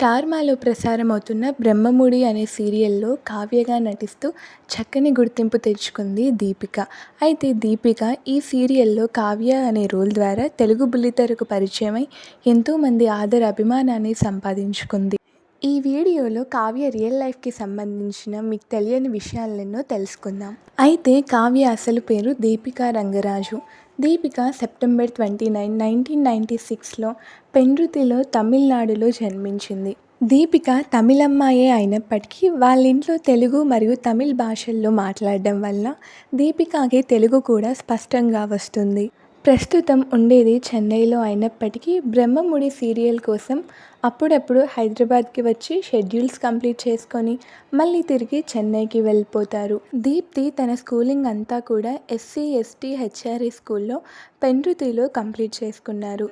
స్టార్మాలో ప్రసారమవుతున్న 'బ్రహ్మముడి' అనే సీరియల్‌లో కావ్యగా నటిస్తూ చక్కని గుర్తింపు తెచ్చుకుంది దీపిక. అయితే దీపిక ఈ సీరియల్‌లో కావ్య అనే రోల్ ద్వారా తెలుగు బుల్లితెరకు పరిచయమై ఎంతోమంది అభిమానాన్ని సంపాదించుకుంది. ఈ వీడియోలో కావ్య రియల్ లైఫ్‌కి సంబంధించిన మీకు తెలియని విషయాలెన్నో తెలుసుకుందాం. అయితే కావ్య అసలు పేరు దీపిక రంగరాజు. దీపిక సెప్టెంబర్ 29, 1996లో పెండ్రుతిలో తమిళనాడులో జన్మించింది. దీపిక తమిళమ్మాయే అయినప్పటికీ వాళ్ళింట్లో తెలుగు మరియు తమిళ్ భాషల్లో మాట్లాడడం వల్ల దీపికకి తెలుగు కూడా స్పష్టంగా వస్తుంది. ప్రస్తుతం ఉండేది చెన్నైలో అయినప్పటికీ 'బ్రహ్మముడి' సీరియల్ కోసం అప్పుడప్పుడు హైదరాబాద్కి వచ్చి షెడ్యూల్స్ కంప్లీట్ చేసుకొని మళ్ళీ తిరిగి చెన్నైకి వెళ్ళిపోతారు. దీప్తి తన స్కూలింగ్ అంతా కూడా ఎస్సీ, ఎస్టీ, హెచ్ఆర్ఐ స్కూల్లో పెండ్రుతిలో కంప్లీట్ చేసుకున్నారు.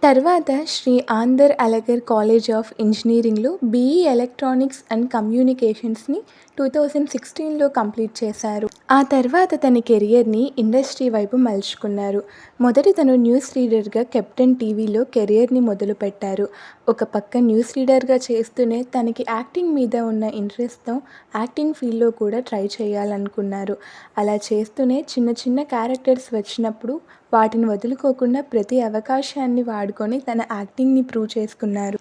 తర్వాత శ్రీ ఆందర్ అళగర్ కాలేజ్ ఆఫ్ ఇంజనీరింగ్లో బీఈ ఎలక్ట్రానిక్స్ అండ్ కమ్యూనికేషన్స్ని 2016లో కంప్లీట్ చేశారు. ఆ తర్వాత తన కెరియర్ని ఇండస్ట్రీ వైపు మలుచుకున్నారు. మొదట తను న్యూస్ రీడర్గా కెప్టెన్ టీవీలో కెరియర్ని మొదలుపెట్టారు. ఒక పక్క న్యూస్ రీడర్గా చేస్తూనే తనకి యాక్టింగ్ మీద ఉన్న ఇంట్రెస్ట్తో యాక్టింగ్ ఫీల్డ్లో కూడా ట్రై చేయాలనుకున్నారు. అలా చేస్తూనే చిన్న చిన్న క్యారెక్టర్స్ వచ్చినప్పుడు వాటిని వదులుకోకుండా ప్రతి అవకాశాన్ని వాడుకొని తన యాక్టింగ్ని ప్రూవ్ చేసుకున్నారు.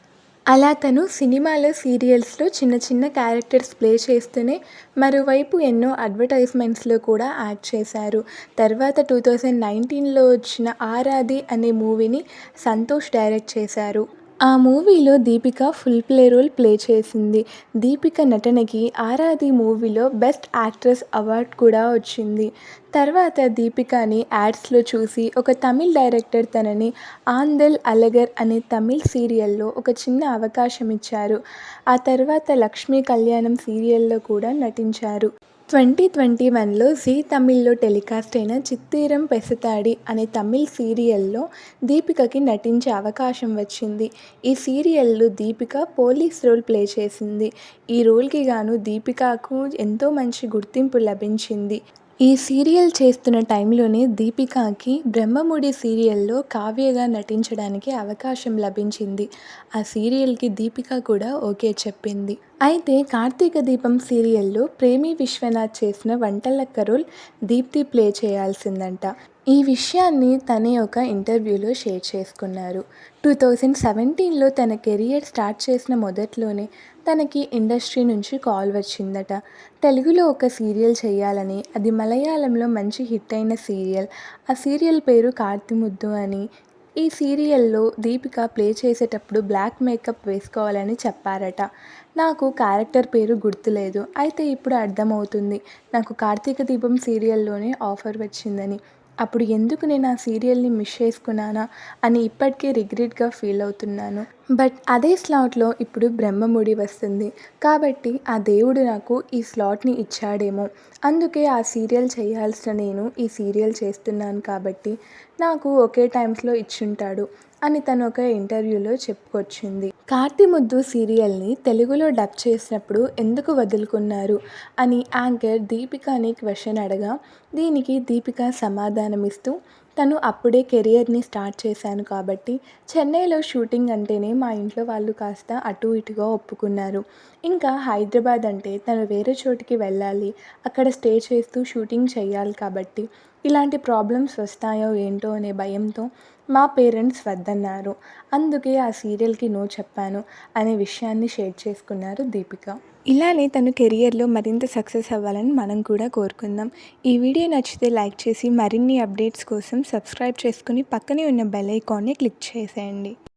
అలా తను సినిమాలో, సీరియల్స్లో చిన్న చిన్న క్యారెక్టర్స్ ప్లే చేస్తూనే మరోవైపు ఎన్నో అడ్వర్టైజ్మెంట్స్లో కూడా యాక్ట్ చేశారు. తర్వాత 2019లో వచ్చిన 'ఆరాధి' అనే మూవీని సంతోష్ డైరెక్ట్ చేశారు. ఆ మూవీలో దీపిక ఫుల్ రోల్ ప్లే చేసింది. దీపిక నటనకి 'ఆరాధి' మూవీలో బెస్ట్ యాక్ట్రెస్ అవార్డు కూడా వచ్చింది. తర్వాత దీపికని యాడ్స్లో చూసి ఒక తమిళ్ డైరెక్టర్ తనని 'ఆందల్ అళగర్' అనే తమిళ్ సీరియల్లో ఒక చిన్న అవకాశం ఇచ్చారు. ఆ తర్వాత 'లక్ష్మీ కళ్యాణం' సీరియల్లో కూడా నటించారు. 2021లో జీ తమిళ్లో టెలికాస్ట్ అయిన 'చిత్తీరం పెసతాడి' అనే తమిళ్ సీరియల్లో దీపికకి నటించే అవకాశం వచ్చింది. ఈ సీరియల్లో దీపిక పోలీస్ రోల్ ప్లే చేసింది. ఈ రోల్కి గాను దీపికకు ఎంతో మంచి గుర్తింపు లభించింది. ఈ సీరియల్ చేస్తున్న టైంలోనే దీపికకి 'బ్రహ్మముడి' సీరియల్లో కావ్యగా నటించడానికి అవకాశం లభించింది. ఆ సీరియల్కి దీపిక కూడా ఓకే చెప్పింది. అయితే 'కార్తీక దీపం' సీరియల్లో ప్రేమి విశ్వనాథ్ చేసిన వంటలక్క రోల్ దీప్తి ప్లే చేయాల్సిందంట. ఈ విషయాన్ని తనే ఒక ఇంటర్వ్యూలో షేర్ చేసుకున్నారు. 2017లో తన కెరియర్ స్టార్ట్ చేసిన మొదట్లోనే తనకి ఇండస్ట్రీ నుంచి కాల్ వచ్చిందట. తెలుగులో ఒక సీరియల్ చేయాలని, అది మలయాళంలో మంచి హిట్ అయిన సీరియల్. ఆ సీరియల్ పేరు 'కార్తీముద్దు' అని. ఈ సీరియల్లో దీపిక ప్లే చేసేటప్పుడు బ్లాక్ మేకప్ వేసుకోవాలని చెప్పారట. నాకు క్యారెక్టర్ పేరు గుర్తులేదు. అయితే ఇప్పుడు అర్థమవుతుంది నాకు 'కార్తీక దీపం' సీరియల్లోనే ఆఫర్ వచ్చిందని. అప్పుడు ఎందుకు నేను ఆ సీరియల్ని మిస్ చేసుకున్నానా అని ఇప్పటికే రిగ్రెట్గా ఫీల్ అవుతున్నాను. బట్ అదే స్లాట్లో ఇప్పుడు 'బ్రహ్మముడి' వస్తుంది. కాబట్టి ఆ దేవుడు నాకు ఈ స్లాట్ని ఇచ్చాడేమో. అందుకే ఆ సీరియల్ చేయాల్సిన నేను ఈ సీరియల్ చేస్తున్నాను కాబట్టి నాకు ఒకే టైమ్స్లో ఇచ్చుంటాడు అని తను ఒక ఇంటర్వ్యూలో చెప్పుకొచ్చింది. 'కార్తీముద్దు' సీరియల్ని తెలుగులో డబ్ చేసినప్పుడు ఎందుకు వదులుకున్నారు అని యాంకర్ దీపికని క్వశ్చన్ అడగా దీనికి దీపిక సమాధానమిస్తూ తను అప్పుడే కెరియర్ని స్టార్ట్ చేశాను కాబట్టి చెన్నైలో షూటింగ్ అంటేనే మా ఇంట్లో వాళ్ళు కాస్త అటు ఇటుగా ఒప్పుకున్నారు. ఇంకా హైదరాబాద్ అంటే తను వేరే చోటికి వెళ్ళాలి, అక్కడ స్టే చేస్తూ షూటింగ్ చేయాలి కాబట్టి ఇలాంటి ప్రాబ్లమ్స్ వస్తాయో ఏంటో అనే భయంతో మా పేరెంట్స్ వద్దన్నారు. అందుకే ఆ సీరియల్కి నో చెప్పాను అనే విషయాన్ని షేర్ చేసుకున్నారు దీపిక. ఇలానే తను కెరియర్లో మరింత సక్సెస్ అవ్వాలని మనం కూడా కోరుకుందాం. ఈ వీడియో నచ్చితే లైక్ చేసి మరిన్ని అప్డేట్స్ కోసం సబ్స్క్రైబ్ చేసుకుని పక్కనే ఉన్న బెల్ ఐకాన్ని క్లిక్ చేసేయండి.